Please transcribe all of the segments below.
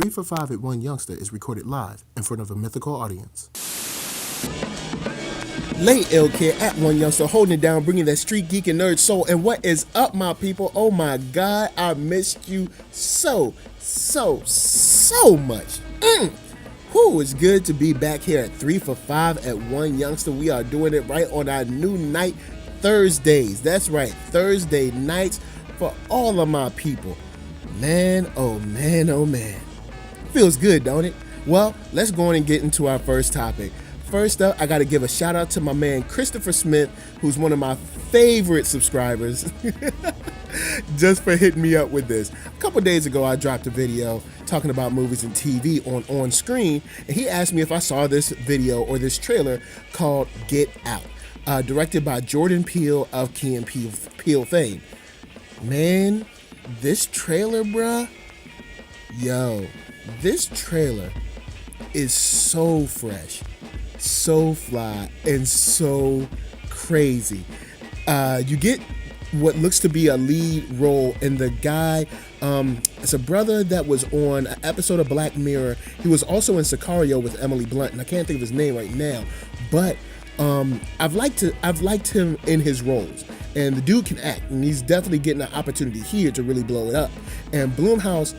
3 for 5 at One Youngster is recorded live in front of a mythical audience. Late Ill Kid at One Youngster, holding it down, bringing that street geek and nerd soul. And what is up, my people? Oh my God, I missed you so much. Whew, it's good to be back here at 3 for 5 at One Youngster. We are doing it right on our new night, Thursdays. That's right, Thursday nights for all of my people. Man, oh man, oh man. Feels good, don't it? Well, let's go on and get into our first topic. First up, I got to give a shout out to my man Christopher Smith, who's one of my favorite subscribers, just for hitting me up with this. A couple days ago, I dropped a video talking about movies and TV on screen, and he asked me if I saw this video or this trailer called Get Out, directed by Jordan Peele of Key and Peele fame. Man, this trailer, bruh, this trailer is so fresh, so fly, and so crazy. You get what looks to be a lead role in the guy. It's a brother that was on an episode of Black Mirror. He was also in Sicario with Emily Blunt, and I can't think of his name right now, but I've liked him in his roles. And the dude can act, and he's definitely getting an opportunity here to really blow it up. And Blumhouse,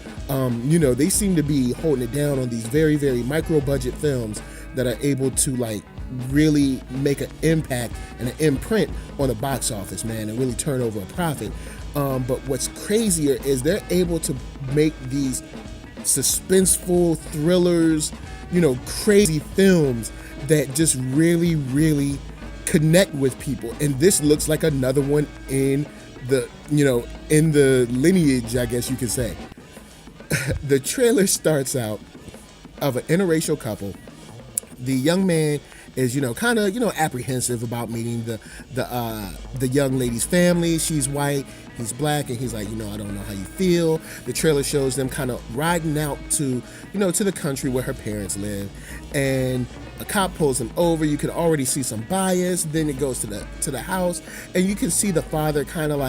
they seem to be holding it down on these very, very micro-budget films that are able to really make an impact and an imprint on the box office, man, and really turn over a profit. But what's crazier is they're able to make these suspenseful thrillers, crazy films that just really, really connect with people. And this looks like another one in the lineage, I guess you could say. The trailer starts out of an interracial couple. The young man is, kind of, apprehensive about meeting the young lady's family. She's white, he's black, and he's like, I don't know how you feel. The trailer shows them kind of riding out to the country where her parents live, and a cop pulls him over. You can already see some bias. Then it goes to the house, and you can see the father kind of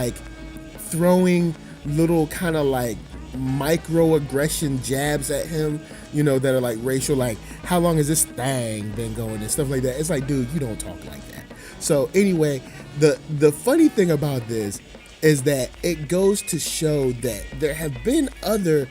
throwing little kind of microaggression jabs at him, that are racial, how long has this thing been going and stuff like that. It's dude, you don't talk like that. So anyway, the funny thing about this is that it goes to show that there have been other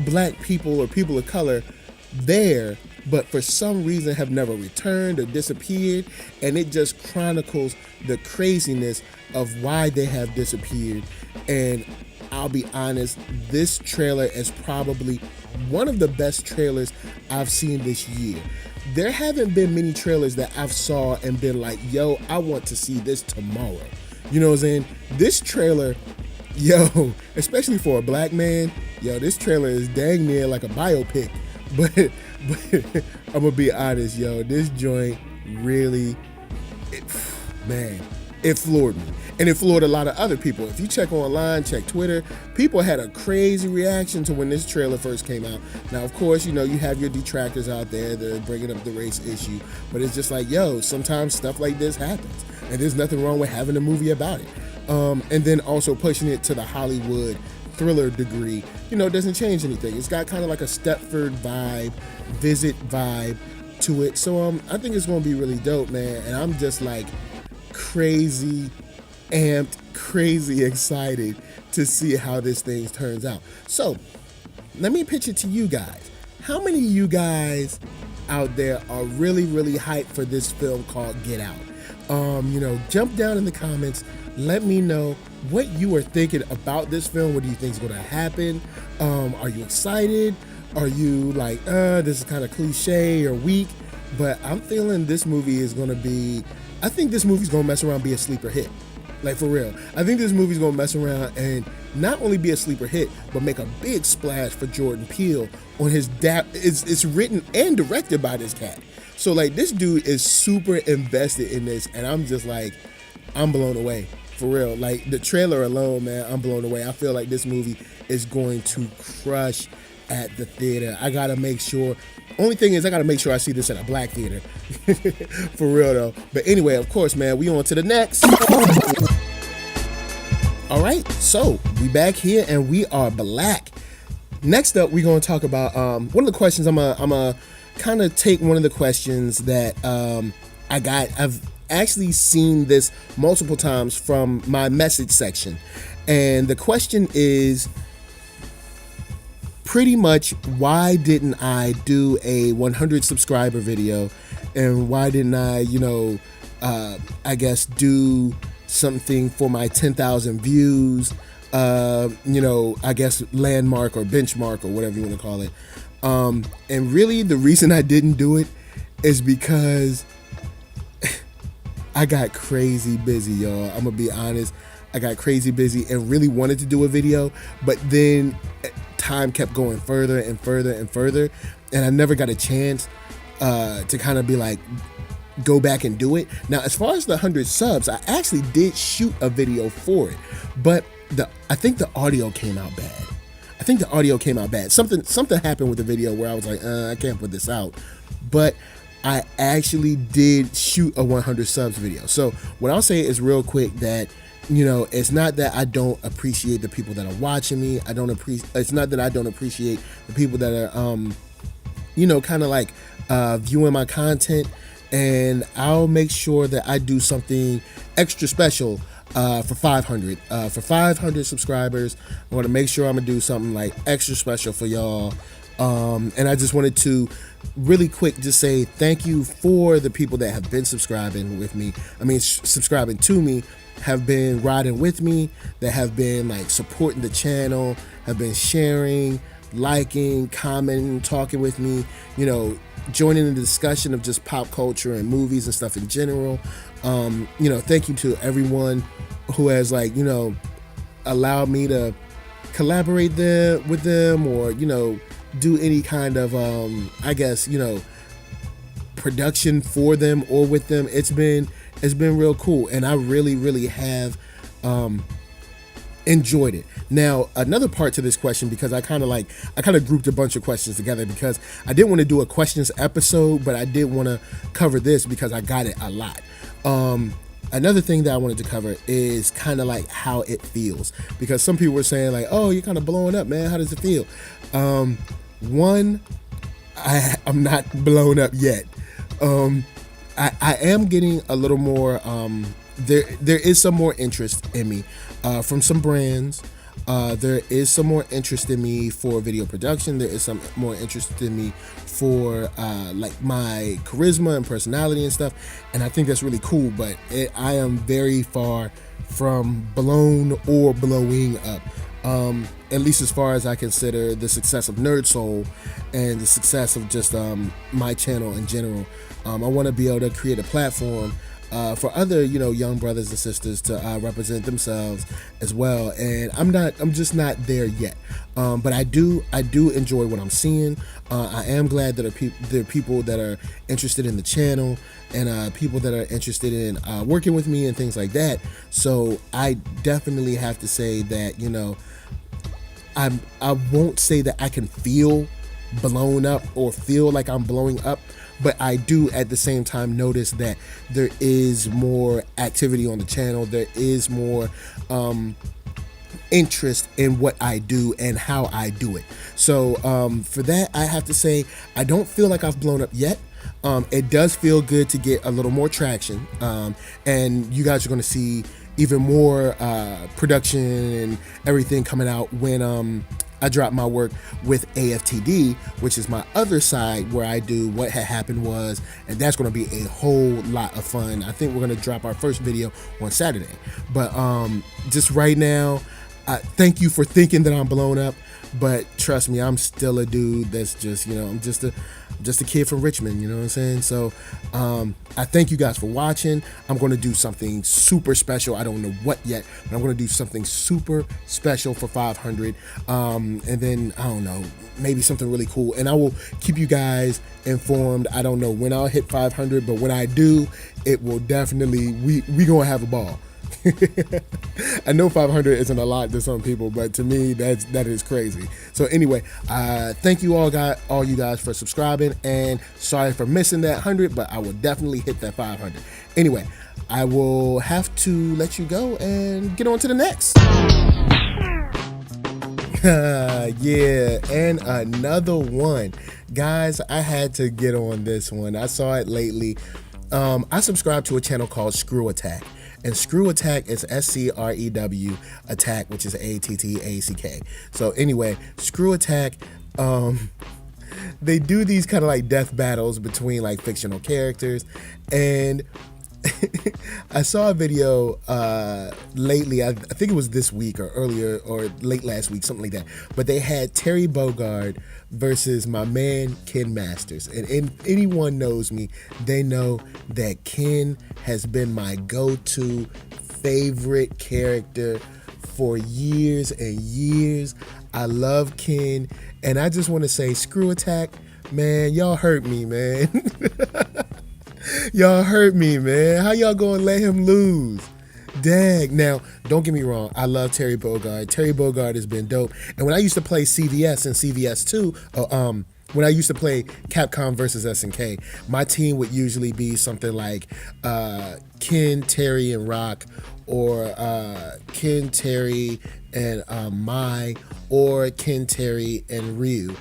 black people or people of color there, but for some reason have never returned or disappeared, and it just chronicles the craziness of why they have disappeared. And I'll be honest, this trailer is probably one of the best trailers I've seen this year. There haven't been many trailers that I've saw and been like, yo, I want to see this tomorrow. You know what I'm saying? This trailer, especially for a black man, this trailer is dang near like a biopic. But I'm gonna be honest, this joint really, it floored me. And it floored a lot of other people. If you check online, check Twitter, people had a crazy reaction to when this trailer first came out. Now, of course, you have your detractors out there that are bringing up the race issue, but it's just sometimes stuff like this happens, and there's nothing wrong with having a movie about it. And then also pushing it to the Hollywood thriller degree, doesn't change anything. It's got kind of like a Stepford vibe, Visit vibe to it. So I think it's going to be really dope, man. And I'm just crazy amped, crazy excited to see how this thing turns out. So let me pitch it to you guys. How many of you guys out there are really, really hyped for this film called Get Out? Jump down in the comments. Let me know what you are thinking about this film. What do you think is going to happen? Are you excited? Are you this is kind of cliche or weak? But I'm feeling this movie is going to be, I think this movie's going to mess around and be a sleeper hit. For real. I think this movie's going to mess around and not only be a sleeper hit, but make a big splash for Jordan Peele on his it's written and directed by this cat. So this dude is super invested in this, and I'm just I'm blown away. For real. The trailer alone, man, I'm blown away. I feel like this movie is going to crush at the theater. I gotta make sure. Only thing is, I gotta make sure I see this at a black theater. For real though. But anyway, of course, man, we on to the next. All right, so we back here and we are black. next up, we're going to talk about one of the questions. I'm a kind of take one of the questions that I got. I've actually seen this multiple times from my message section, and the question is pretty much, why didn't I do a 100 subscriber video, and why didn't I, I guess do something for my 10,000 views, I guess landmark or benchmark or whatever you want to call it. And really the reason I didn't do it is because I got crazy busy, y'all. I'm gonna be honest. I got crazy busy and really wanted to do a video, but then time kept going further and further and further, and I never got a chance to kind of be like, go back and do it. Now, as far as the 100 subs, I actually did shoot a video for it, but I think the audio came out bad. Something happened with the video where I was like, I can't put this out. But I actually did shoot a 100 subs video. So what I'll say is real quick that, it's not that I don't appreciate the people that are watching me. It's not that I don't appreciate the people that are, kind of like viewing my content. And I'll make sure that I do something extra special for 500. For 500 subscribers, I want to make sure I'm going to do something like extra special for y'all. And I just wanted to really quick just say thank you for the people that have been subscribing with me. Subscribing to me, have been riding with me, that have been like supporting the channel, have been sharing, liking, commenting, talking with me, joining in the discussion of just pop culture and movies and stuff in general. Thank you to everyone who has allowed me to collaborate with them or, do any kind of, production for them or with them. It's been real cool, and I really, really have enjoyed it. Now, another part to this question, because I kind of grouped a bunch of questions together because I didn't want to do a questions episode, but I did want to cover this because I got it a lot. Another thing that I wanted to cover is kind of like how it feels, because some people were saying like, oh, you're kind of blowing up, man. How does it feel? One, I'm not blown up yet. I am getting a little more, there is some more interest in me from some brands. There is some more interest in me for video production. There is some more interest in me for like my charisma and personality and stuff. And I think that's really cool, but I am very far from blown or blowing up. At least as far as I consider the success of NERDSoul and the success of just my channel in general. I want to be able to create a platform for other, young brothers and sisters to represent themselves as well. And I'm just not there yet. But I do enjoy what I'm seeing. I am glad that there are people that are interested in the channel and people that are interested in working with me and things like that. So I definitely have to say that, I won't say that I can feel blown up or feel like I'm blowing up, but I do at the same time notice that there is more activity on the channel. There is more interest in what I do and how I do it. So for that, I have to say I don't feel like I've blown up yet. It does feel good to get a little more traction, and you guys are going to see even more production and everything coming out when I drop my work with AFTD, which is my other side where I do What Had Happened Was, and that's going to be a whole lot of fun. I think we're going to drop our first video on Saturday. But just right now, thank you for thinking that I'm blown up, but trust me, I'm still a dude that's just, I'm just a kid from Richmond, you know what I'm saying? So I thank you guys for watching. I'm going to do something super special. I don't know what yet, but I'm going to do something super special for 500. And then, I don't know, maybe something really cool. And I will keep you guys informed. I don't know when I'll hit 500, but when I do, it will definitely, we going to have a ball. I know 500 isn't a lot to some people, but to me that is crazy. So anyway, thank you all you guys for subscribing, and sorry for missing that 100, but I will definitely hit that 500. Anyway, I will have to let you go and get on to the next. Yeah, and another one. Guys, I had to get on this one. I saw it lately. I subscribe to a channel called Screw Attack. And Screw Attack is SCREW Attack, which is ATTACK. So anyway, Screw Attack, they do these kind of like death battles between like fictional characters. And I saw a video lately, I think it was this week or earlier or late last week, something like that. But they had Terry Bogard versus my man Ken Masters. And anyone knows me, they know that Ken has been my go-to favorite character for years and years. I love Ken, and I just want to say, Screw Attack, man, y'all hurt me, man. Y'all hurt me, man. How y'all gonna let him lose? Dang. Now, don't get me wrong. I love Terry Bogard. Terry Bogard has been dope. And when I used to play CVS and CVS 2, when I used to play Capcom versus SNK, my team would usually be something like Ken, Terry, and Rock, or Ken, Terry, and Mai, or Ken, Terry, and Ryu.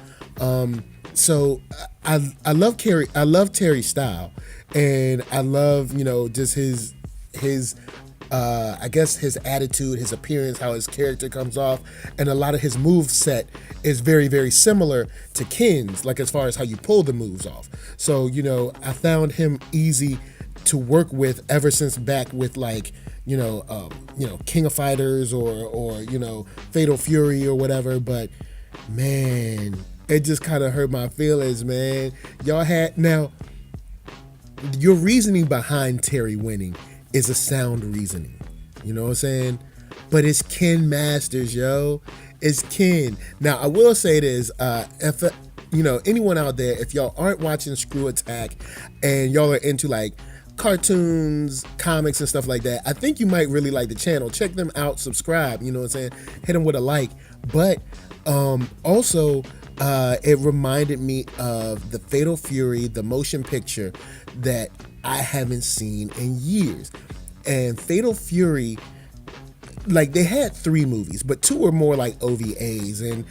So I love Terry. I love Terry's style, and I love just his I guess his attitude, his appearance, how his character comes off, and a lot of his move set is very, very similar to Ken's, like as far as how you pull the moves off. So I found him easy to work with ever since back with like King of Fighters or Fatal Fury or whatever. But man, it just kind of hurt my feelings, man. Y'all had now your reasoning behind Terry winning is a sound reasoning. You know what I'm saying? But it's Ken Masters, yo. It's Ken. Now, I will say this. If anyone out there, if y'all aren't watching Screw Attack and y'all are into like cartoons, comics, and stuff like that, I think you might really like the channel. Check them out. Subscribe. You know what I'm saying? Hit them with a like. But also, it reminded me of the Fatal Fury, the motion picture that I haven't seen in years. And Fatal Fury, like they had 3 movies, but 2 were more like OVAs, and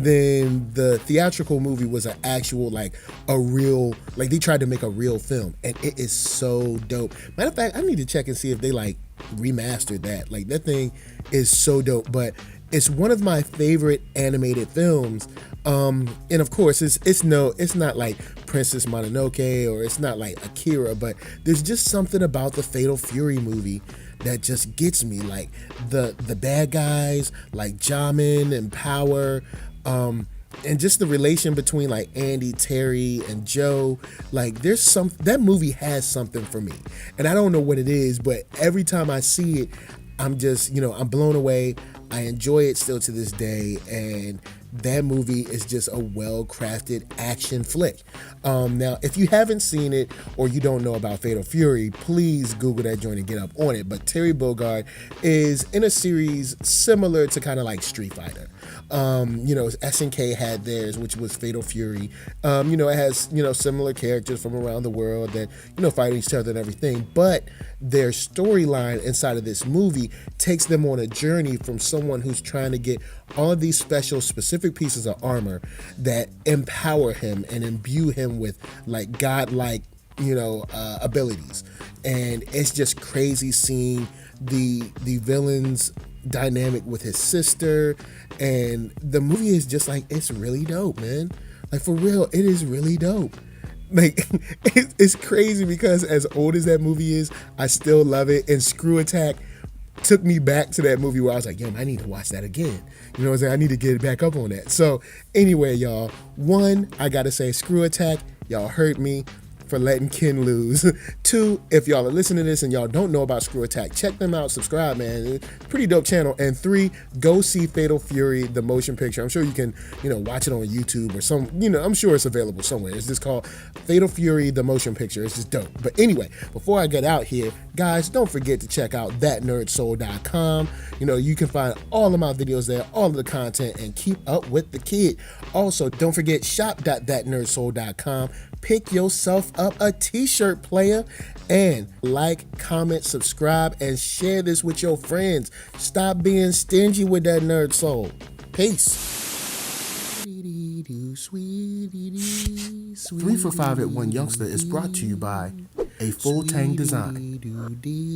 then the theatrical movie was an actual like a real, like they tried to make a real film, and it is so dope. Matter of fact, I need to check and see if they like remastered that. Like that thing is so dope. But it's one of my favorite animated films. And of course, it's not like Princess Mononoke or it's not like Akira, but there's just something about the Fatal Fury movie that just gets me. Like the bad guys, like Jamin and Power, and just the relation between like Andy, Terry, and Joe. Like that movie has something for me, and I don't know what it is, but every time I see it, I'm just I'm blown away. I enjoy it still to this day, and that movie is just a well-crafted action flick. Now, if you haven't seen it or you don't know about Fatal Fury, please Google that joint and get up on it. But Terry Bogard is in a series similar to kind of like Street Fighter. SNK had theirs, which was Fatal Fury. It has, similar characters from around the world that, fight each other and everything. But their storyline inside of this movie takes them on a journey from someone who's trying to get all of these specific pieces of armor that empower him and imbue him with like godlike, abilities. And it's just crazy seeing the villain's dynamic with his sister, and the movie is just like, it's really dope, man. Like for real, it is really dope. Like it's crazy because as old as that movie is, I still love it. And Screw Attack took me back to that movie where I was like, yo, I need to watch that again. You know what I'm saying? I need to get back up on that. So anyway, y'all, 1, I gotta say, Screw Attack, y'all hurt me for letting Ken lose. 2, if y'all are listening to this and y'all don't know about Screw Attack, check them out, subscribe, man. It's a pretty dope channel. And 3, go see Fatal Fury, the motion picture. I'm sure you can, watch it on YouTube or some, I'm sure it's available somewhere. It's just called Fatal Fury, the motion picture. It's just dope. But anyway, before I get out here, guys, don't forget to check out thatnerdsoul.com. You can find all of my videos there, all of the content, and keep up with the kid. Also, don't forget shop.thatnerdsoul.com. Pick yourself up a t-shirt, player, and like, comment, subscribe, and share this with your friends. Stop being stingy with that nerd soul. Peace. 3 for 5 at 1 Youngster is brought to you by A Full Tang Design.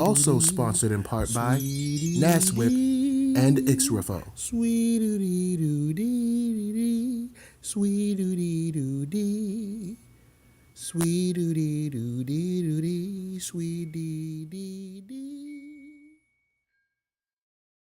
Also sponsored in part by Naswip and Xrifo. Sweet